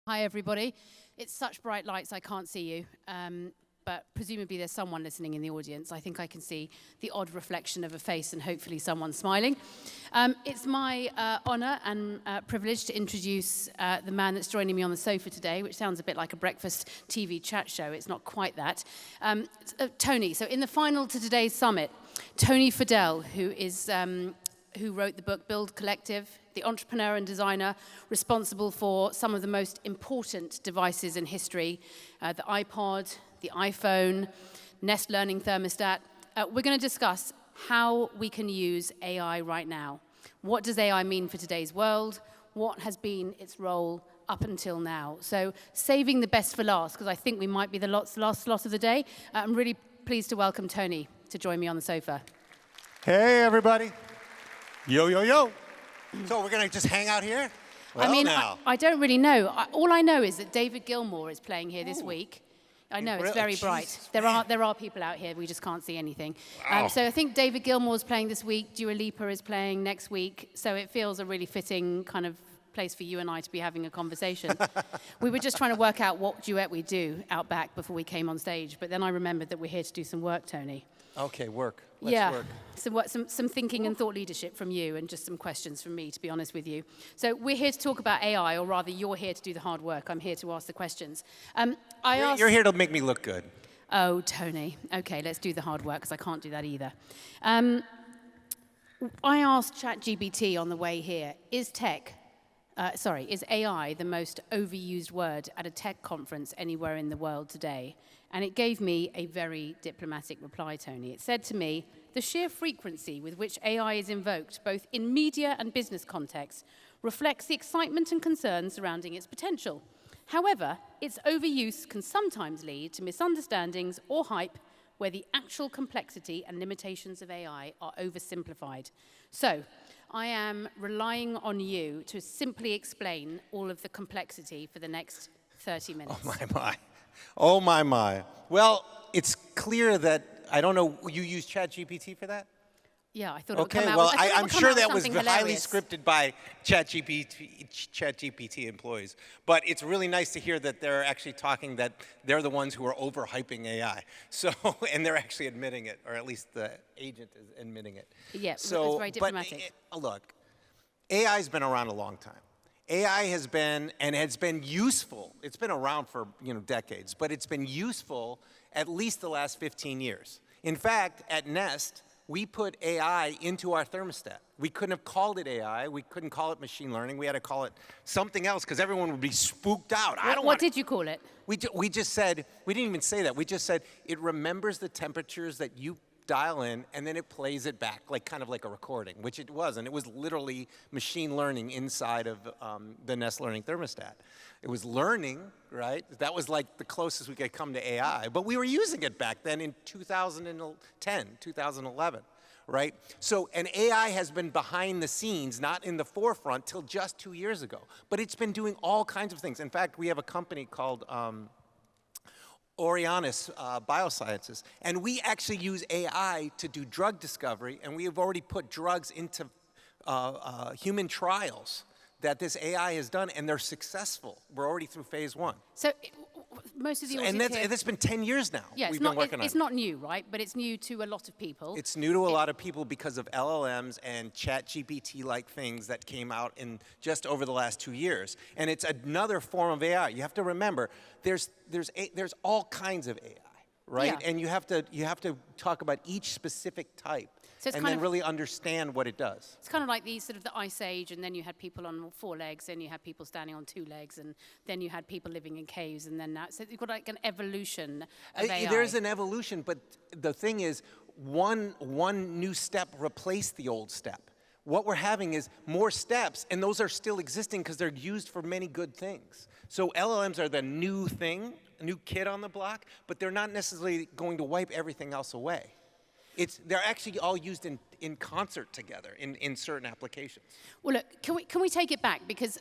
Hi, everybody. It's such bright lights, I can't see you. But presumably there's someone listening in the audience. I think I can see the odd reflection of a face and hopefully someone smiling. It's my honor and privilege to introduce the man that's joining me on the sofa today, which sounds a bit like a breakfast TV chat show. It's not quite that. Tony. So in the final to today's summit, Tony Fadell, who wrote the book Build Collective, the entrepreneur and designer responsible for some of the most important devices in history, the iPod, the iPhone, Nest Learning Thermostat. We're going to discuss how we can use AI right now. What does AI mean for today's world? What has been its role up until now? So saving the best for last, because I think we might be the last slot of the day. I'm really pleased to welcome Tony to join me on the sofa. Hey, everybody. Yo, yo, yo. So we're going to just hang out here? Well, I mean, I don't really know. All I know is that David Gilmour is playing here this week. I know, it's very bright. There are people out here, we just can't see anything. Wow. So I think David Gilmour's playing this week, Dua Lipa is playing next week, so it feels a really fitting kind of place for you and I to be having a conversation. We were just trying to work out what duet we do out back before we came on stage, but then I remembered that we're here to do some work, Tony. Okay, work. Let's work. Some thinking and thought leadership from you and just some questions from me, to be honest with you. So we're here to talk about AI, or rather you're here to do the hard work. I'm here to ask the questions. You're here to make me look good. Oh, Tony. Okay, let's do the hard work, because I can't do that either. I asked ChatGPT on the way here, is AI the most overused word at a tech conference anywhere in the world today? And it gave me a very diplomatic reply, Tony. It said to me, the sheer frequency with which AI is invoked, both in media and business contexts, reflects the excitement and concern surrounding its potential. However, its overuse can sometimes lead to misunderstandings or hype where the actual complexity and limitations of AI are oversimplified. So, I am relying on you to simply explain all of the complexity for the next 30 minutes. Oh, my. Oh, my. Well, it's clear that, I don't know, you use ChatGPT for that? Yeah, I thought it would come Okay, out well, with, I'm sure that was hilarious. highly scripted by ChatGPT employees. But it's really nice to hear that they're actually talking that they're the ones who are overhyping AI. So, and they're actually admitting it, or at least the agent is admitting it. Yeah, so, it's very diplomatic. But look, AI's been around a long time. AI has been useful. It's been around for decades, but it's been useful at least the last 15 years. In fact, at Nest, we put AI into our thermostat. We couldn't have called it AI. We couldn't call it machine learning. We had to call it something else because everyone would be spooked out. What did you call it? We just said, we didn't even say that. We just said it remembers the temperatures that you dial in, and then it plays it back, kind of like a recording, which it was. And it was literally machine learning inside of the Nest Learning Thermostat. It was learning, right? That was like the closest we could come to AI. But we were using it back then in 2010, 2011, right? So, and AI has been behind the scenes, not in the forefront, till just 2 years ago. But it's been doing all kinds of things. In fact, we have a company called Orianis Biosciences, and we actually use AI to do drug discovery, and we have already put drugs into human trials that this AI has done, and they're successful. We're already through phase 1. So most of the audience and that's been 10 years now. Yeah, we've been working on it. It's not new, right? But it's new to a lot of people. It's new to a lot of people because of LLMs and ChatGPT-like things that came out in just over the last 2 years. And it's another form of AI. You have to remember, there's all kinds of AI, right? Yeah. And you have to talk about each specific type. So and then really understand what it does. It's kind of like the Ice Age, and then you had people on 4 legs, then you had people standing on 2 legs, and then you had people living in caves, and then now. So you've got like an evolution of AI. There's an evolution, but the thing is, one new step replaced the old step. What we're having is more steps, and those are still existing because they're used for many good things. So LLMs are the new thing, a new kid on the block, but they're not necessarily going to wipe everything else away. They're actually all used in concert together in certain applications. Well, look, can we take it back? Because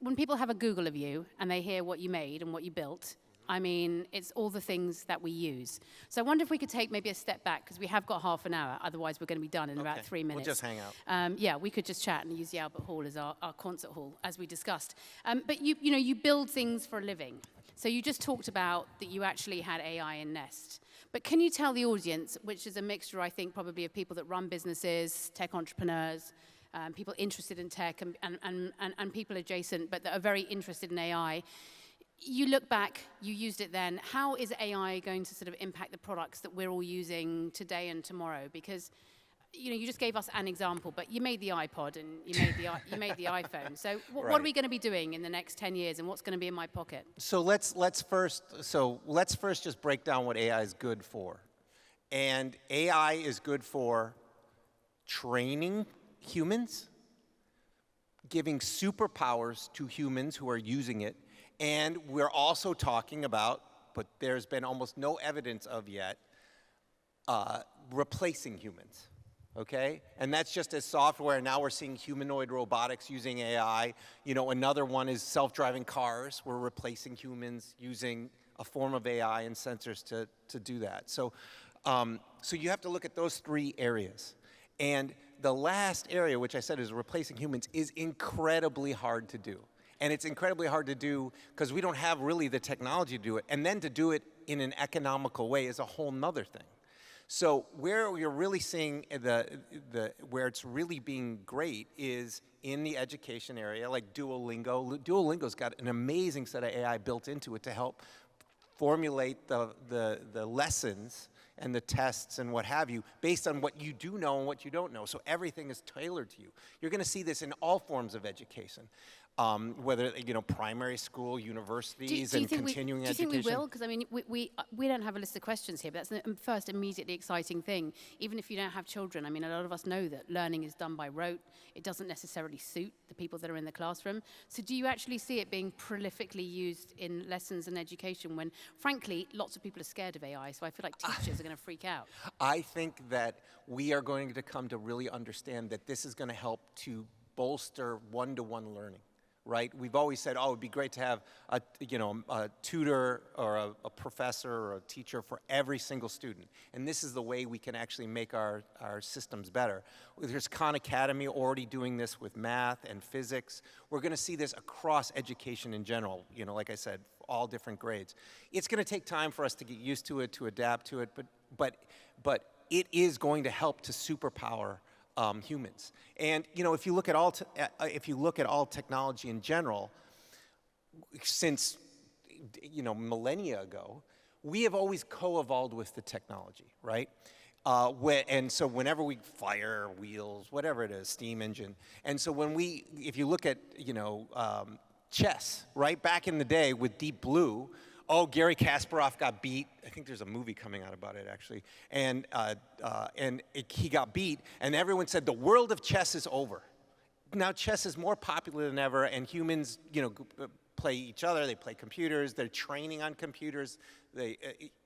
when people have a Google of you and they hear what you made and what you built, I mean, it's all the things that we use. So I wonder if we could take maybe a step back, because we have got half an hour, otherwise we're going to be done in about 3 minutes. We'll just hang out. Yeah, we could just chat and use the Albert Hall as our concert hall, as we discussed. But you know, you build things for a living. So you just talked about that you actually had AI in Nest. But can you tell the audience, which is a mixture, I think, probably of people that run businesses, tech entrepreneurs, people interested in tech, and people adjacent, but that are very interested in AI. You look back, you used it then. How is AI going to sort of impact the products that we're all using today and tomorrow? Because you know, you just gave us an example, but you made the iPod and you made the iPhone. So what are we going to be doing in the next 10 years, and what's going to be in my pocket? So let's first just break down what AI is good for. And AI is good for training humans, giving superpowers to humans who are using it, and we're also talking about, but there's been almost no evidence of yet, replacing humans. Okay? And that's just as software. Now we're seeing humanoid robotics using AI. You know, another one is self-driving cars. We're replacing humans using a form of AI and sensors to do that. So you have to look at those 3 areas. And the last area, which I said is replacing humans, is incredibly hard to do. And it's incredibly hard to do because we don't have really the technology to do it. And then to do it in an economical way is a whole nother thing. So where you're really seeing where it's really being great is in the education area, like Duolingo. Duolingo's got an amazing set of AI built into it to help formulate the lessons and the tests and what have you based on what you do know and what you don't know. So everything is tailored to you. You're going to see this in all forms of education. Whether, you know, primary school, universities, and continuing education. Do you think we will? Because, I mean, we don't have a list of questions here, but that's the first immediately exciting thing. Even if you don't have children, I mean, a lot of us know that learning is done by rote. It doesn't necessarily suit the people that are in the classroom. So do you actually see it being prolifically used in lessons and education when, frankly, lots of people are scared of AI, so I feel like teachers are going to freak out? I think that we are going to come to really understand that this is going to help to bolster one-to-one learning. Right? We've always said, oh, it'd be great to have a tutor or a professor or a teacher for every single student. And this is the way we can actually make our systems better. There's Khan Academy already doing this with math and physics. We're going to see this across education in general, you know, like I said, all different grades. It's going to take time for us to get used to it, to adapt to it, but it is going to help to superpower humans. And you know, if you look at all technology in general, since millennia ago, we have always co-evolved with the technology, right? And so whenever we fire wheels, whatever it is, steam engine, and so if you look at chess, right? Back in the day with Deep Blue. Oh, Gary Kasparov got beat. I think there's a movie coming out about it, actually. And he got beat, and everyone said, the world of chess is over. Now chess is more popular than ever, and humans, play each other. They play computers. They're training on computers.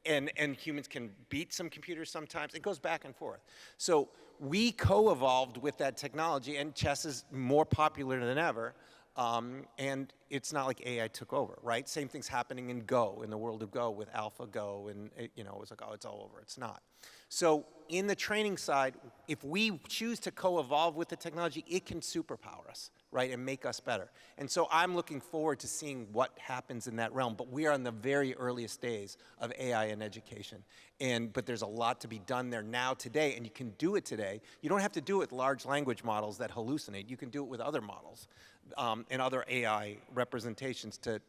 And humans can beat some computers sometimes. It goes back and forth. So we co-evolved with that technology, and chess is more popular than ever. And it's not like AI took over, right? Same thing's happening in Go, in the world of Go with AlphaGo, and it was like, oh, it's all over. It's not. So in the training side, if we choose to co-evolve with the technology, it can superpower us, right, and make us better. And so I'm looking forward to seeing what happens in that realm. But we are in the very earliest days of AI in education. But there's a lot to be done there now today, and you can do it today. You don't have to do it with large language models that hallucinate. You can do it with other models and other AI representations to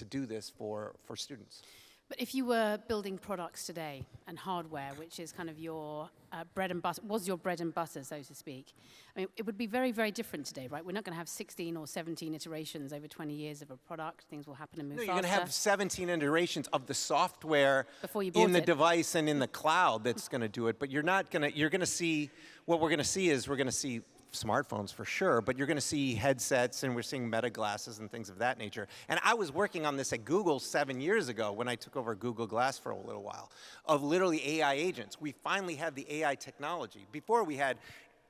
do this for students. But if you were building products today and hardware, which is kind of your bread and butter, was your bread and butter, so to speak, I mean, it would be very, very different today, right? We're not going to have 16 or 17 iterations over 20 years of a product. Things will happen and move faster. You're going to have 17 iterations of the software in the device and in the cloud that's going to do it. But you're not going to, you're going to see, what we're going to see is we're going to see smartphones for sure, but you're going to see headsets, and we're seeing Meta glasses and things of that nature. And I was working on this at Google 7 years ago when I took over Google Glass for a little while, of literally AI agents. We finally had the AI technology. Before we had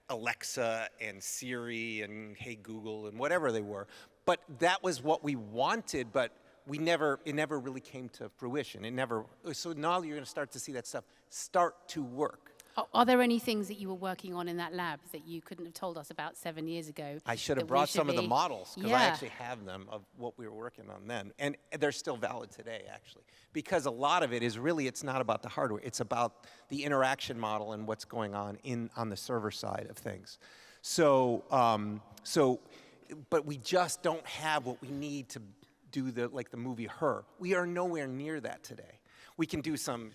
Alexa and Siri and Hey Google and whatever they were, but that was what we wanted, but it never really came to fruition. So now you're going to start to see that stuff start to work. Are there any things that you were working on in that lab that you couldn't have told us about 7 years ago? I should have brought some of the models, because I actually have them of what we were working on then. And they're still valid today, actually. Because a lot of it is really, it's not about the hardware. It's about the interaction model and what's going on on the server side of things. So, but we just don't have what we need to do like the movie Her. We are nowhere near that today. We can do some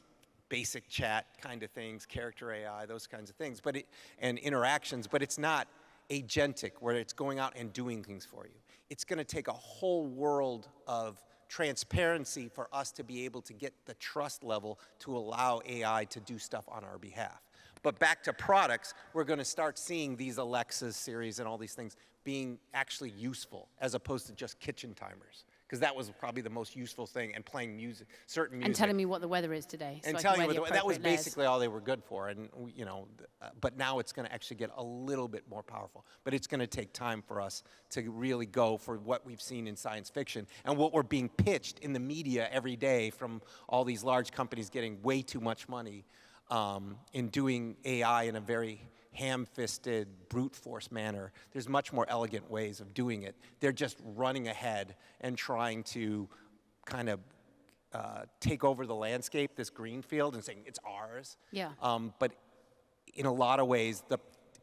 basic chat kind of things, character AI, those kinds of things, and interactions, but it's not agentic where it's going out and doing things for you. It's going to take a whole world of transparency for us to be able to get the trust level to allow AI to do stuff on our behalf. But back to products, we're going to start seeing these Alexa series and all these things being actually useful as opposed to just kitchen timers. Because that was probably the most useful thing, and playing music, certain music. And telling me what the weather is today. And telling me that was basically all they were good for. And but now it's going to actually get a little bit more powerful. But it's going to take time for us to really go for what we've seen in science fiction and what we're being pitched in the media every day from all these large companies getting way too much money in doing AI in a very ham-fisted, brute force manner. There's much more elegant ways of doing it. They're just running ahead and trying to kind of take over the landscape, this green field, and saying it's ours. Yeah. But in a lot of ways,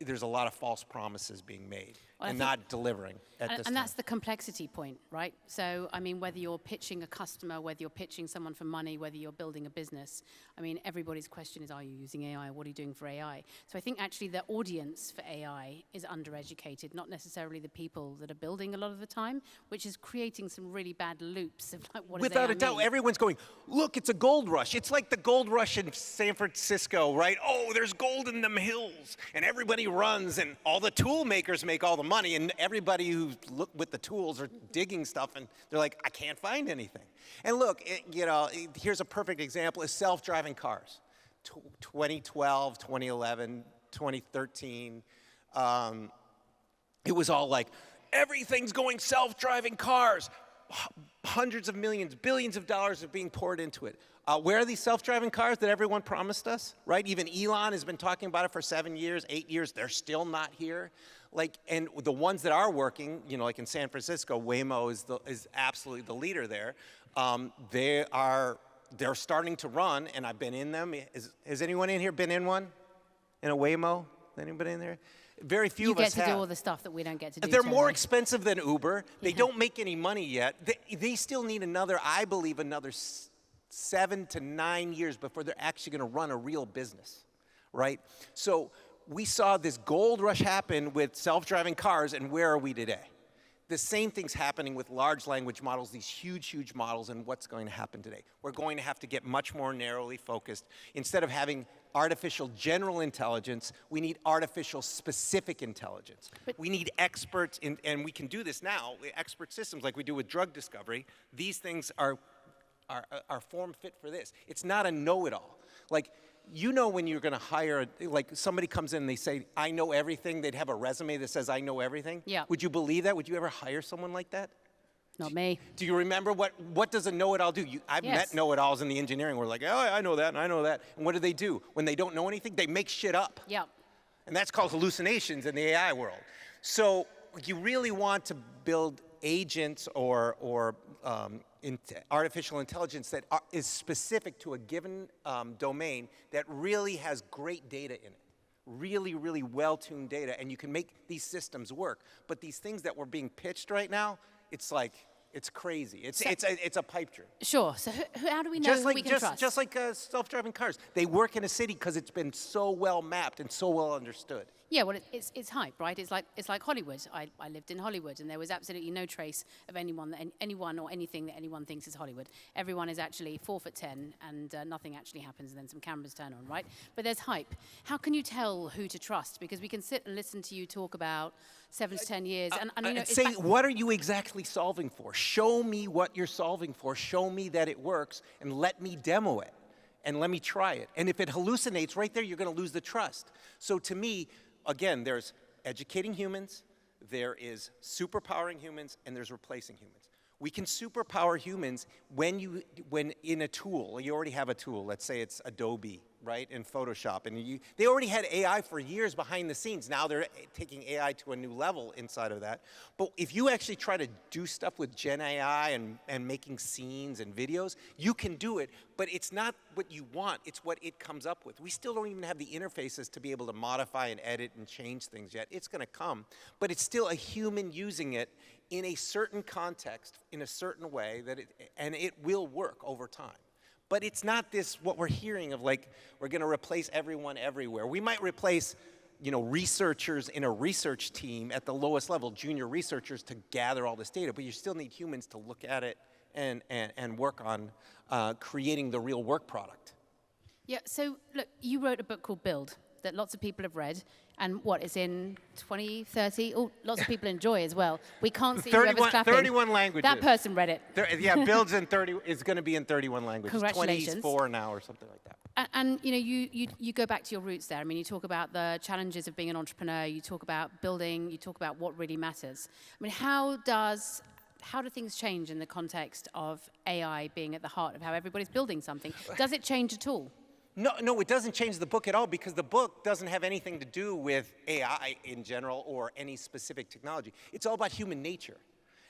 there's a lot of false promises being made and not delivering at this time. And that's the complexity point, right? So, I mean, whether you're pitching a customer, whether you're pitching someone for money, whether you're building a business, I mean, everybody's question is, are you using AI? What are you doing for AI? So I think actually the audience for AI is undereducated, not necessarily the people that are building a lot of the time, which is creating some really bad loops of like, what does AI Without a doubt, everyone's going, look, it's a gold rush. It's like the gold rush in San Francisco, right? Oh, there's gold in them hills. And everybody runs, and all the tool makers make all the money, and everybody who look with the tools are digging stuff, and they're like, I can't find anything. And look, here's a perfect example: is self-driving cars. 2012, 2011, 2013. It was all like, everything's going self-driving cars. Hundreds of millions, billions of dollars are being poured into it. Where are these self-driving cars that everyone promised us, right? Even Elon has been talking about it for 7 years, 8 years. They're still not here. And the ones that are working, like in San Francisco, Waymo is absolutely the leader there. They're starting to run, and I've been in them. Has anyone in here been in one? In a Waymo? Anybody in there? Very few of us have. You get to do all the stuff that we don't get to do. They're more expensive than Uber. They don't make any money yet. They still need I believe, another 7 to 9 years before they're actually going to run a real business, right? So we saw this gold rush happen with self-driving cars, and where are we today? The same thing's happening with large language models, these huge, huge models, and what's going to happen today? We're going to have to get much more narrowly focused. Instead of having artificial general intelligence, we need artificial specific intelligence. We need experts, and we can do this now, expert systems like we do with drug discovery. These things are form fit for this. It's not a know-it-all. Like, when you're going to hire, like somebody comes in and they say, I know everything, they'd have a resume that says, I know everything. Yeah. Would you believe that? Would you ever hire someone like that? Not me. Do you remember what does a know-it-all do? I've met know-it-alls in the engineering. We're like, oh, I know that, and I know that. And what do? When they don't know anything, they make shit up. Yeah. And that's called hallucinations in the AI world. So you really want to build agents or artificial intelligence that is specific to a given domain that really has great data in it. Really, really well-tuned data, and you can make these systems work. But these things that were being pitched right now, it's like, it's crazy. It's a pipe dream. Sure. So how do we know who we can trust? Just like self-driving cars. They work in a city because it's been so well mapped and so well understood. Yeah, well, it's hype, right? It's like Hollywood. I lived in Hollywood, and there was absolutely no trace of anyone or anything that anyone thinks is Hollywood. Everyone is actually 4'10", and nothing actually happens, and then some cameras turn on, right? But there's hype. How can you tell who to trust? Because we can sit and listen to you talk about 7 to 10 years, and say, what are you exactly solving for? Show me what you're solving for. Show me that it works, and let me demo it, and let me try it. And if it hallucinates right there, you're going to lose the trust. So to me, again, there's educating humans, there is superpowering humans, and there's replacing humans. We can superpower humans when in a tool, you already have a tool, let's say it's Adobe, right, in Photoshop, and they already had AI for years behind the scenes. Now they're taking AI to a new level inside of that. But if you actually try to do stuff with Gen AI and making scenes and videos, you can do it, but it's not what you want, it's what it comes up with. We still don't even have the interfaces to be able to modify and edit and change things yet. It's gonna come, but it's still a human using it in a certain context, in a certain way, and it will work over time. But it's not this, what we're hearing of like, we're gonna replace everyone everywhere. We might replace, researchers in a research team at the lowest level, junior researchers, to gather all this data, but you still need humans to look at it and work on creating the real work product. Yeah, so look, you wrote a book called Build that lots of people have read, and it's in 20, 30? Oh, lots of people enjoy as well. We can't see whoever's clapping. 31 languages. That person read it. Build's in 30, is going to be in 31 languages. Congratulations. 24 now or something like that. And you go back to your roots there. I mean, you talk about the challenges of being an entrepreneur, you talk about building, you talk about what really matters. I mean, how do things change in the context of AI being at the heart of how everybody's building something? Does it change at all? No, it doesn't change the book at all, because the book doesn't have anything to do with AI in general or any specific technology. It's all about human nature.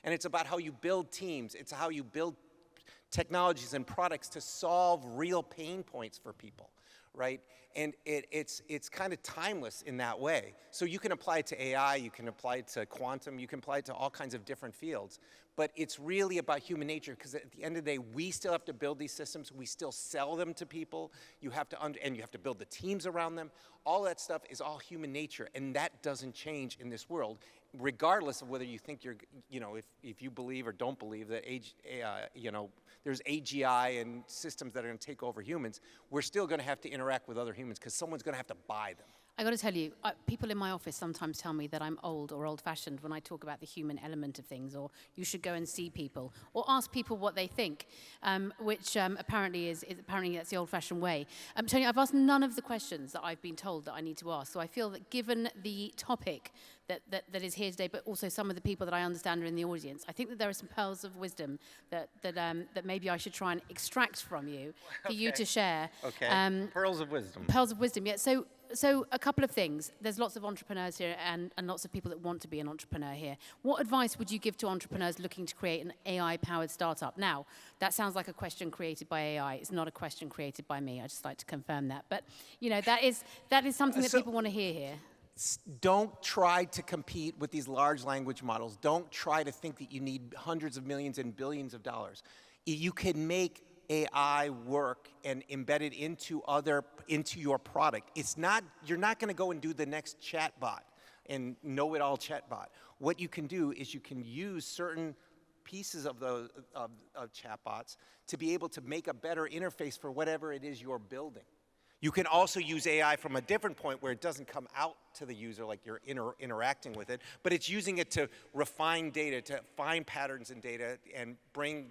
And it's about how you build teams. It's how you build technologies and products to solve real pain points for people, right? And it's kind of timeless in that way. So you can apply it to AI, you can apply it to quantum, you can apply it to all kinds of different fields. But it's really about human nature, because at the end of the day, we still have to build these systems. We still sell them to people. You have to and you have to build the teams around them. All that stuff is all human nature, and that doesn't change in this world, regardless of whether you think if you believe or don't believe that there's AGI and systems that are going to take over humans. We're still going to have to interact with other humans, because someone's going to have to buy them. I got to tell you, people in my office sometimes tell me that I'm old or old-fashioned when I talk about the human element of things, or you should go and see people, or ask people what they think, which apparently that's the old-fashioned way. Tony, I've asked none of the questions that I've been told that I need to ask, so I feel that given the topic that is here today, but also some of the people that I understand are in the audience, I think that there are some pearls of wisdom that maybe I should try and extract from you for you to share. Okay. Pearls of wisdom. Pearls of wisdom. Yeah. So a couple of things. There's lots of entrepreneurs here and lots of people that want to be an entrepreneur here. What advice would you give to entrepreneurs looking to create an AI-powered startup? Now, that sounds like a question created by AI. It's not a question created by me. I just like to confirm that. But that is something that people want to hear here. Don't try to compete with these large language models. Don't try to think that you need hundreds of millions and billions of dollars. You can make AI work and embed it into your product. You're not going to go and do the next chatbot and know-it-all chatbot. What you can do is you can use certain pieces of those of chatbots to be able to make a better interface for whatever it is you're building. You can also use AI from a different point where it doesn't come out to the user like you're interacting with it, but it's using it to refine data, to find patterns in data and bring,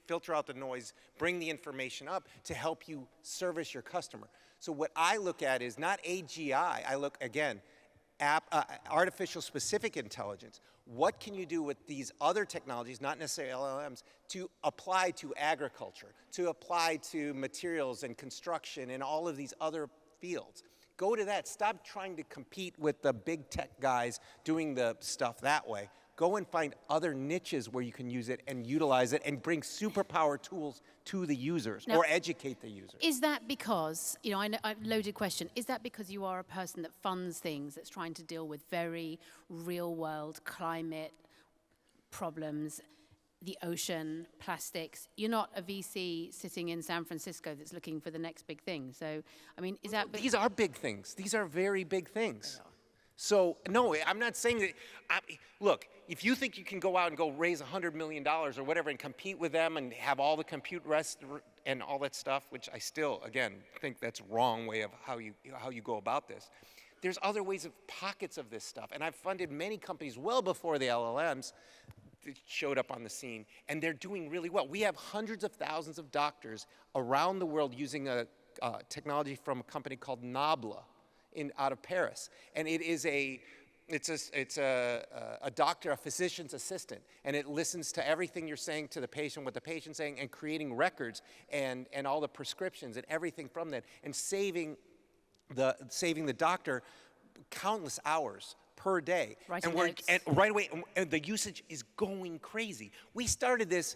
filter out the noise, bring the information up to help you service your customer. So what I look at is not AGI, I look, again, artificial specific intelligence. What can you do with these other technologies, not necessarily LLMs, to apply to agriculture, to apply to materials and construction and all of these other fields? Go to that. Stop trying to compete with the big tech guys doing the stuff that way. Go and find other niches where you can use it and utilize it and bring superpower tools to the users or educate the users. Is that because, I know, loaded question, is that because you are a person that funds things, that's trying to deal with very real world climate problems, the ocean, plastics? You're not a VC sitting in San Francisco that's looking for the next big thing. So, I mean, is that... These are big things. These are very big things. So, no, I'm not saying that, look, if you think you can go out and go raise $100 million or whatever and compete with them and have all the compute rest and all that stuff, which I still, again, think that's wrong way of how you go about this. There's other ways of pockets of this stuff. And I've funded many companies well before the LLMs that showed up on the scene, and they're doing really well. We have hundreds of thousands of doctors around the world using a technology from a company called Nabla out of Paris. And it is It's a doctor, a physician's assistant, and it listens to everything you're saying to the patient, what the patient's saying, and creating records and all the prescriptions and everything from that, and saving the doctor countless hours per day. Writing and notes. and right away, and the usage is going crazy. We started this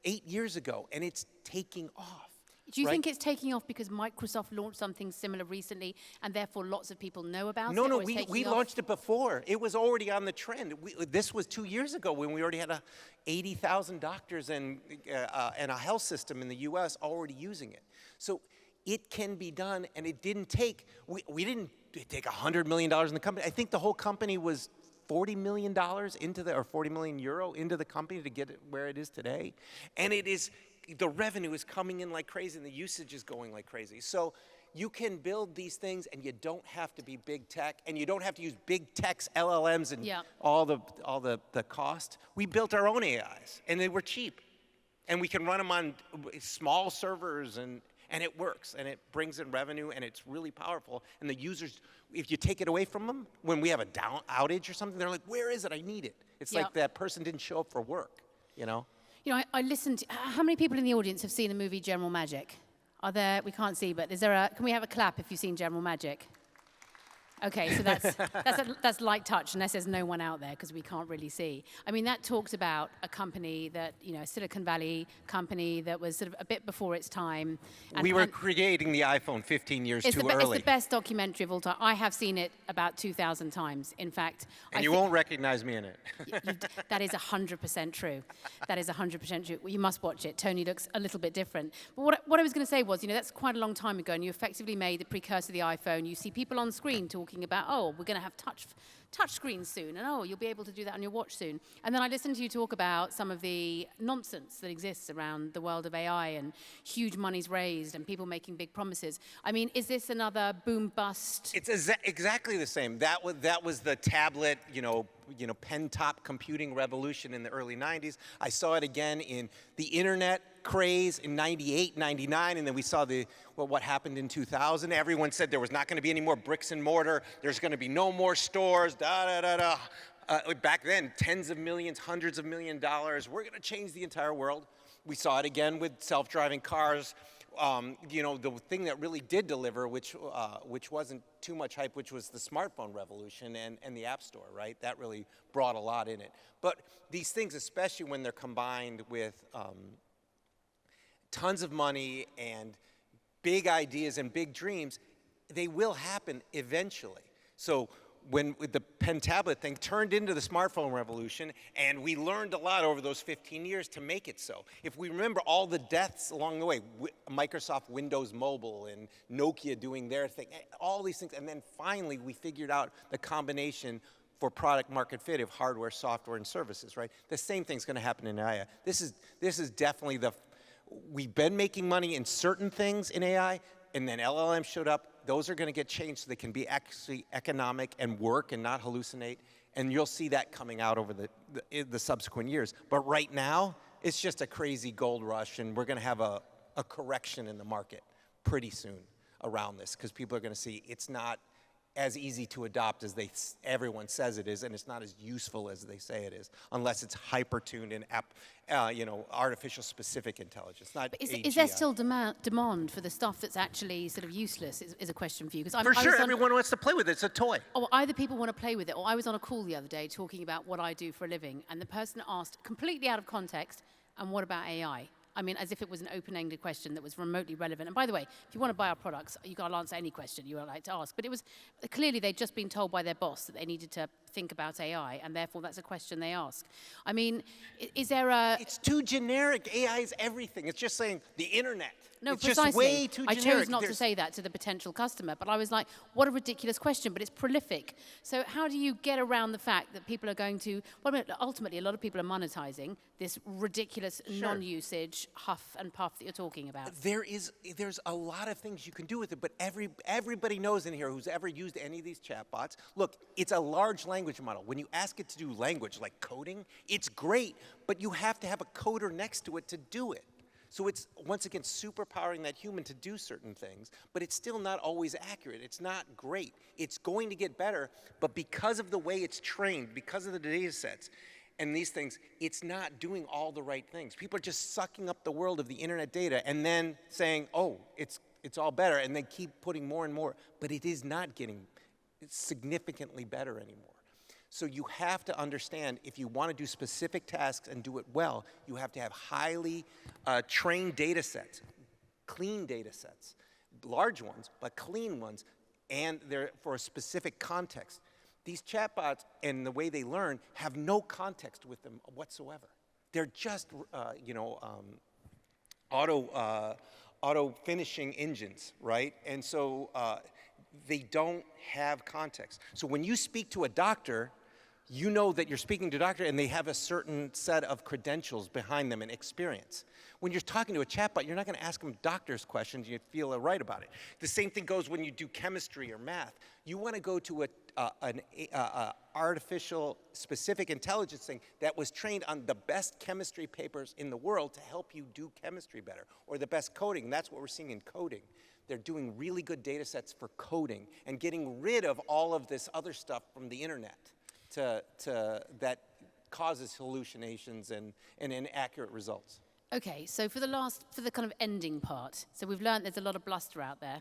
8 years ago, and it's taking off. Do you think it's taking off because Microsoft launched something similar recently, and therefore lots of people know about it? No, or it's we taking off? launched it before. It was already on the trend. This was 2 years ago when we already had 80,000 doctors and a health system in the U.S. already using it. So it can be done, and it didn't take, we didn't take $100 million in the company. I think the whole company was $40 million or 40 million euro into the company to get it where it is today. And the revenue is coming in like crazy, and the usage is going like crazy. So you can build these things, and you don't have to be big tech, and you don't have to use big tech's LLMs and all the cost. We built our own AIs, and they were cheap. And we can run them on small servers, and it works, and it brings in revenue, and it's really powerful. And the users, if you take it away from them, when we have a outage or something, they're like, where is it? I need it. It's like that person didn't show up for work, you know? You know, I listened to, how many people in the audience have seen the movie General Magic? Are there, we can't see, but can we have a clap if you've seen General Magic? Okay, so that's light touch, unless there's no one out there, because we can't really see. I mean, that talks about a company that, a Silicon Valley company that was sort of a bit before its time. We were creating the iPhone 15 years too early. It's the best documentary of all time. I have seen it about 2,000 times, in fact. And you won't recognize me in it. That is 100% true. That is 100% true. You must watch it. Tony looks a little bit different. But what I was going to say was, that's quite a long time ago, and you effectively made the precursor of the iPhone. You see people on screen talking about, we're going to have touch screens soon, and you'll be able to do that on your watch soon. And then I listened to you talk about some of the nonsense that exists around the world of AI and huge monies raised and people making big promises. I mean, is this another boom bust? It's exactly the same. That was the tablet, pen top computing revolution in the early 90s. I saw it again in the internet craze in 98, 99, and then we saw what happened in 2000. Everyone said there was not going to be any more bricks and mortar. There's going to be no more stores, back then, tens of millions, hundreds of $millions. We're going to change the entire world. We saw it again with self-driving cars. The thing that really did deliver, which wasn't too much hype, which was the smartphone revolution and the App Store, right? That really brought a lot in it. But these things, especially when they're combined with tons of money and big ideas and big dreams, they will happen eventually. So when the pen tablet thing turned into the smartphone revolution, and we learned a lot over those 15 years to make it so. If we remember all the deaths along the way, Microsoft Windows Mobile and Nokia doing their thing, all these things, and then finally we figured out the combination for product market fit of hardware, software, and services, right? The same thing's going to happen in AI. This is definitely we've been making money in certain things in AI, and then LLM showed up. Those are going to get changed so they can be actually economic and work and not hallucinate. And you'll see that coming out over the subsequent years. But right now, it's just a crazy gold rush, and we're going to have a correction in the market pretty soon around this, because people are going to see it's not as easy to adopt as everyone says it is, and it's not as useful as they say it is, unless it's hyper-tuned and artificial specific intelligence, not AGI. Is there still demand for the stuff that's actually sort of useless, is a question for you? For sure, everyone wants to play with it. It's a toy. Either people want to play with it, or I was on a call the other day talking about what I do for a living, and the person asked, completely out of context, and what about AI? I mean, as if it was an open-ended question that was remotely relevant. And by the way, if you want to buy our products, you've got to answer any question you would like to ask. But it was clearly they'd just been told by their boss that they needed to think about AI, and therefore that's a question they ask. I mean, is there It's too generic. AI is everything. It's just saying the internet. No, it's precisely. Just way too generic. I chose not to say that to the potential customer, but I was like, what a ridiculous question, but it's prolific. So how do you get around the fact that people are going to, ultimately a lot of people are monetizing this ridiculous non-usage huff and puff that you're talking about. There's a lot of things you can do with it, but everybody knows in here who's ever used any of these chatbots, look, it's a large language model. When you ask it to do language like coding, it's great, but you have to have a coder next to it to do it. So it's, once again, superpowering that human to do certain things, but it's still not always accurate. It's not great. It's going to get better, but because of the way it's trained, because of the data sets and these things, it's not doing all the right things. People are just sucking up the world of the internet data and then saying, oh, it's all better, and they keep putting more and more, but it is not getting significantly better anymore. So you have to understand, if you want to do specific tasks and do it well, you have to have highly trained data sets, clean data sets, large ones, but clean ones, and they're for a specific context. These chatbots and the way they learn have no context with them whatsoever. They're just, auto finishing engines, right? And so they don't have context. So when you speak to a doctor, you know that you're speaking to a doctor and they have a certain set of credentials behind them and experience. When you're talking to a chatbot, you're not going to ask them doctor's questions. You feel right about it. The same thing goes when you do chemistry or math. You want to go to an artificial specific intelligence thing that was trained on the best chemistry papers in the world to help you do chemistry better, or the best coding. That's what we're seeing in coding. They're doing really good data sets for coding and getting rid of all of this other stuff from the internet that causes hallucinations and inaccurate results. Okay, so for the kind of ending part, so we've learned there's a lot of bluster out there.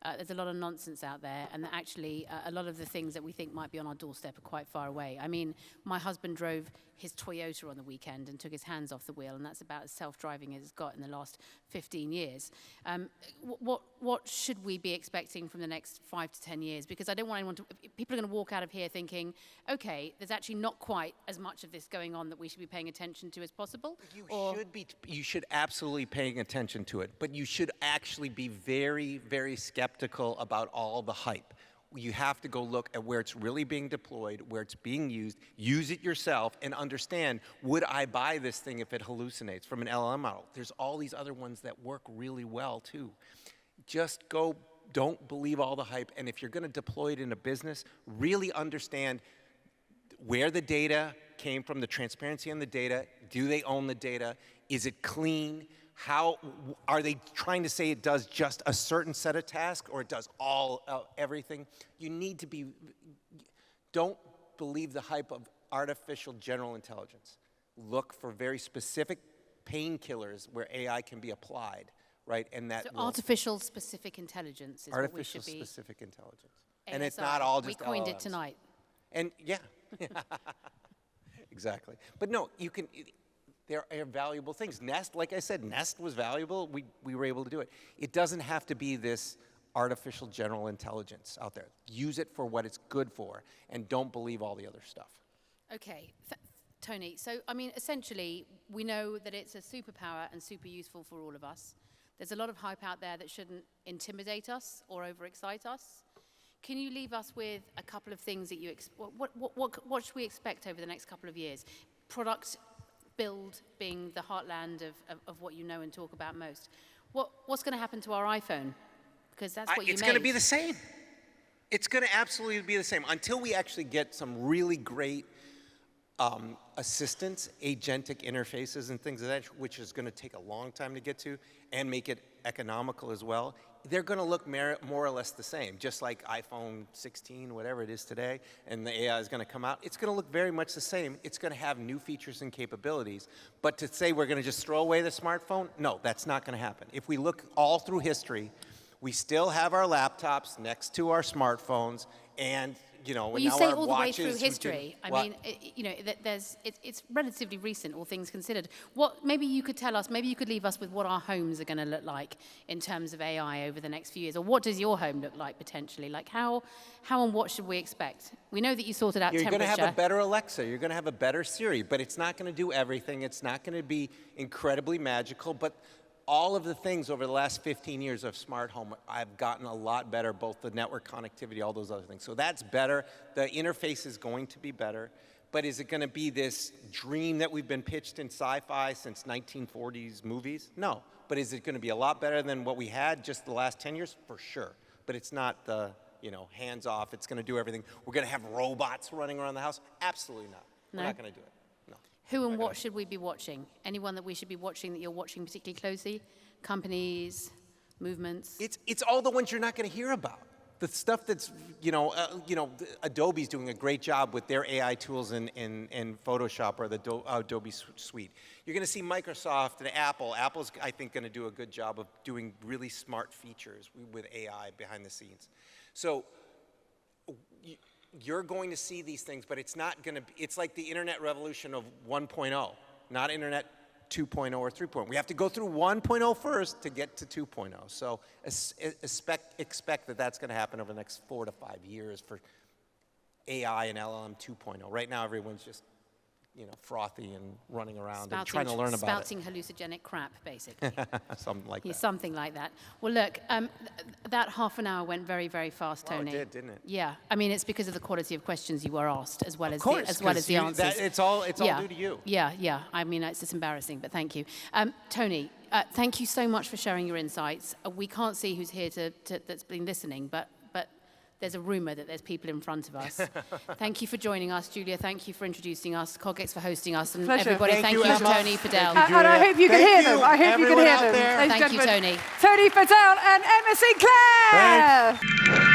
There's a lot of nonsense out there, and that actually a lot of the things that we think might be on our doorstep are quite far away. I mean, my husband drove his Toyota on the weekend and took his hands off the wheel, and that's about as self-driving as it's got in the last 15 years. What should we be expecting from the next 5 to 10 years? Because I don't want anyone to, people are going to walk out of here thinking, okay, there's actually not quite as much of this going on that we should be paying attention to as possible. You should absolutely paying attention to it, but you should actually be very, very skeptical about all the hype. You have to go look at where it's really being deployed, where it's being used, use it yourself, and understand, would I buy this thing if it hallucinates from an LLM model? There's all these other ones that work really well too. Just don't believe all the hype, and if you're going to deploy it in a business, really understand where the data came from, the transparency on the data, do they own the data, is it clean? How are they trying to say it does just a certain set of tasks or it does everything? You need to be, don't believe the hype of artificial general intelligence. Look for very specific painkillers where AI can be applied, right? And that so artificial specific intelligence is what we should be. Artificial specific intelligence. ASI. And it's not all just We coined LLMs. it tonight. And yeah, exactly. But no, you can. There are valuable things. Nest, like I said, Nest was valuable. We were able to do it. It doesn't have to be this artificial general intelligence out there. Use it for what it's good for, and don't believe all the other stuff. Okay, Tony, so I mean, essentially, we know that it's a superpower and super useful for all of us. There's a lot of hype out there that shouldn't intimidate us or overexcite us. Can you leave us with a couple of things that you, what should we expect over the next couple of years? Product build being the heartland of what you know and talk about most. What's going to happen to our iPhone? Because that's what you made. It's going to be the same. It's going to absolutely be the same until we actually get some really great assistants, agentic interfaces and things of that, which is going to take a long time to get to and make it economical as well. They're going to look more or less the same, just like iPhone 16, whatever it is today, and the AI is going to come out. It's going to look very much the same. It's going to have new features and capabilities. But to say we're going to just throw away the smartphone, no, that's not going to happen. If we look all through history, we still have our laptops next to our smartphones, and well, you say all the way through history. I mean, it's relatively recent, all things considered. Maybe you could tell us, maybe you could leave us with what our homes are going to look like in terms of AI over the next few years, or what does your home look like potentially? Like how and what should we expect? We know that you sorted out temperature. You're going to have a better Alexa. You're going to have a better Siri, but it's not going to do everything. It's not going to be incredibly magical, but all of the things over the last 15 years of smart home, I've gotten a lot better, both the network connectivity, all those other things. So that's better. The interface is going to be better. But is it going to be this dream that we've been pitched in sci-fi since 1940s movies? No. But is it going to be a lot better than what we had just the last 10 years? For sure. But it's not the, hands off. It's going to do everything. We're going to have robots running around the house? Absolutely not. No. We're not going to do it. No. Who and what should we be watching? Anyone that we should be watching that you're watching particularly closely? Companies, movements? It's all the ones you're not going to hear about. The stuff that's, Adobe's doing a great job with their AI tools in Photoshop or the Adobe suite. You're going to see Microsoft and Apple. Apple's, I think, going to do a good job of doing really smart features with AI behind the scenes. So you're going to see these things, but it's not going to be, it's like the internet revolution of 1.0, not internet 2.0 or 3.0. We have to go through 1.0 first to get to 2.0. So expect that that's going to happen over the next 4 to 5 years for AI and LLM 2.0. Right now, everyone's just, frothy and running around and trying to learn about spouting hallucinogenic crap, basically. Something like that. Something like that. Well, look, that half an hour went very, very fast, Tony. Oh, it did, didn't it? Yeah. I mean, it's because of the quality of questions you were asked, as well as the answers. It's all due to you. Yeah. I mean, it's just embarrassing, but thank you. Tony, thank you so much for sharing your insights. We can't see who's here that's been listening, but there's a rumor that there's people in front of us. Thank you for joining us, Julia. Thank you for introducing us, CogX for hosting us, and Pleasure. everybody, thank you to Tony Fadell. And I hope you can hear them. I hope you can hear them. There. Thank you, Tony. Tony Fadell and Emma Sinclair. Thanks.